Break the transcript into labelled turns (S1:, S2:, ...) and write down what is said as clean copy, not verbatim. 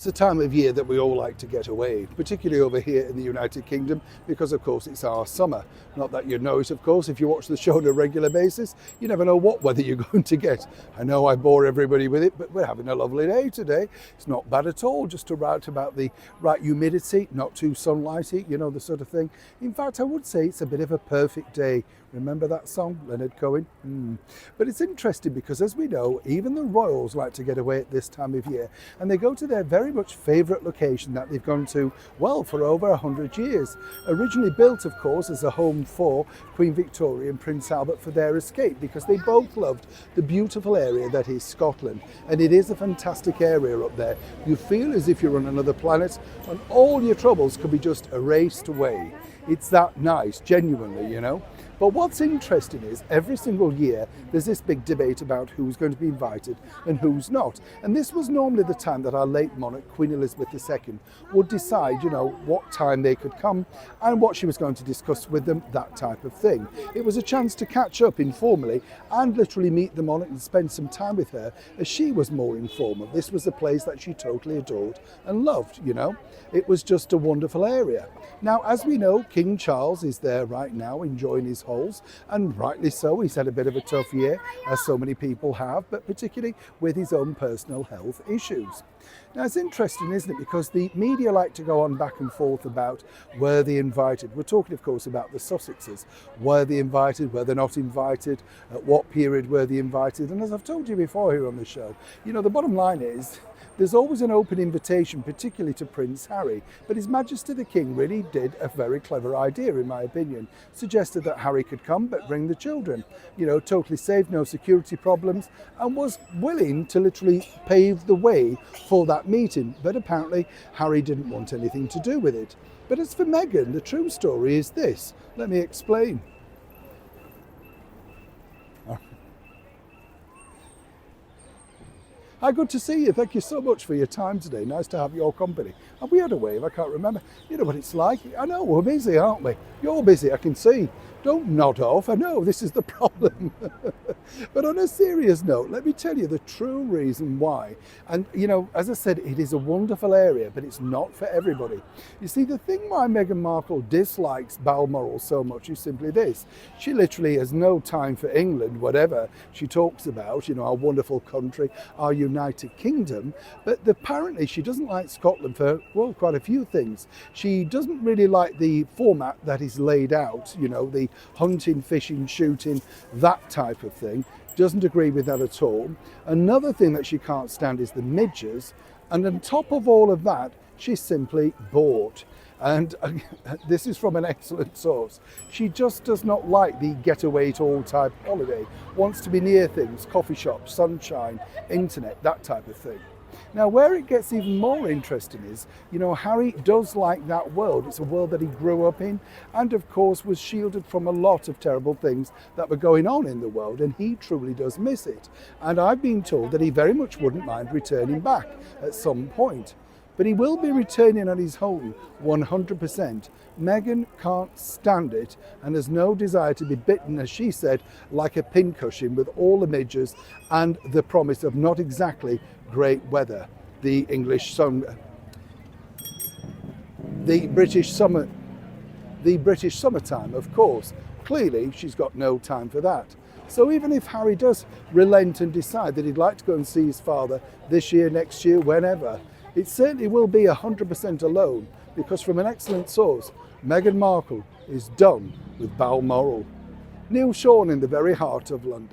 S1: It's a time of year that we all like to get away, particularly over here in the United Kingdom, because of course it's our summer. Not that you'd know it, of course, if you watch the show on a regular basis. You never know what weather you're going to get. I know I bore everybody with it, but we're having a lovely day today. It's not bad at all, just about the right humidity, not too sunlighty, you know, the sort of thing. In fact, I would say it's a bit of a perfect day. Remember that song, Leonard Cohen? But it's interesting because, as we know, even the royals like to get away at this time of year, and they go to their very much favourite location that they've gone to, well, for over 100 years. Originally built, of course, as a home for Queen Victoria and Prince Albert for their escape, because they both loved the beautiful area that is Scotland. And it is a fantastic area up there. You feel as if you're on another planet and all your troubles could be just erased away. It's that nice, genuinely, you know. But what's interesting is every single year there's this big debate about who's going to be invited and who's not. And this was normally the time that our late monarch, Queen Elizabeth II, would decide, you know, what time they could come and what she was going to discuss with them, that type of thing. It was a chance to catch up informally and literally meet the monarch and spend some time with her, as she was more informal. This was a place that she totally adored and loved, you know. It was just a wonderful area. Now, as we know, King Charles is there right now enjoying his holes, and rightly so. He's had a bit of a tough year, as so many people have, but particularly with his own personal health issues. Now, it's interesting, isn't it? Because the media like to go on back and forth about were they invited. We're talking, of course, about the Sussexes. Were they invited? Were they not invited? At what period were they invited? And as I've told you before here on the show, you know, the bottom line is there's always an open invitation, particularly to Prince Harry. But His Majesty the King really did a very clever idea, in my opinion. Suggested that Harry could come, but bring the children. You know, totally safe, no security problems, and was willing to literally pave the way for that meeting. But apparently Harry didn't want anything to do with it. But as for Meghan, the true story is this. Let me explain. Hi, good to see you. Thank you so much for your time today. Nice to have your company. Have we had a wave? I can't remember. You know what it's like. I know, we're busy, aren't we? You're busy, I can see. Don't nod off. I know, this is the problem. But on a serious note, let me tell you the true reason why. And, you know, as I said, it is a wonderful area, but it's not for everybody. You see, the thing why Meghan Markle dislikes Balmoral so much is simply this. She literally has no time for England, whatever she talks about, you know, our wonderful country, our United Kingdom. But apparently she doesn't like Scotland for, well, quite a few things. She doesn't really like the format that is laid out, you know, the hunting, fishing, shooting, that type of thing. Doesn't agree with that at all. Another thing that she can't stand is the midges. And on top of all of that, she's simply bored. And this is from an excellent source. She just does not like the getaway-it-all type holiday. Wants to be near things, coffee shops, sunshine, internet, that type of thing. Now, where it gets even more interesting is, you know, Harry does like that world. It's a world that he grew up in and, of course, was shielded from a lot of terrible things that were going on in the world, and he truly does miss it. And I've been told that he very much wouldn't mind returning back at some point. But he will be returning on his own 100%. Meghan can't stand it and has no desire to be bitten, as she said, like a pincushion with all the midges and the promise of not exactly great weather. The British summertime, of course. Clearly, she's got no time for that. So even if Harry does relent and decide that he'd like to go and see his father this year, next year, whenever, it certainly will be 100% alone, because from an excellent source, Meghan Markle is done with Balmoral. Neil Sean in the very heart of London.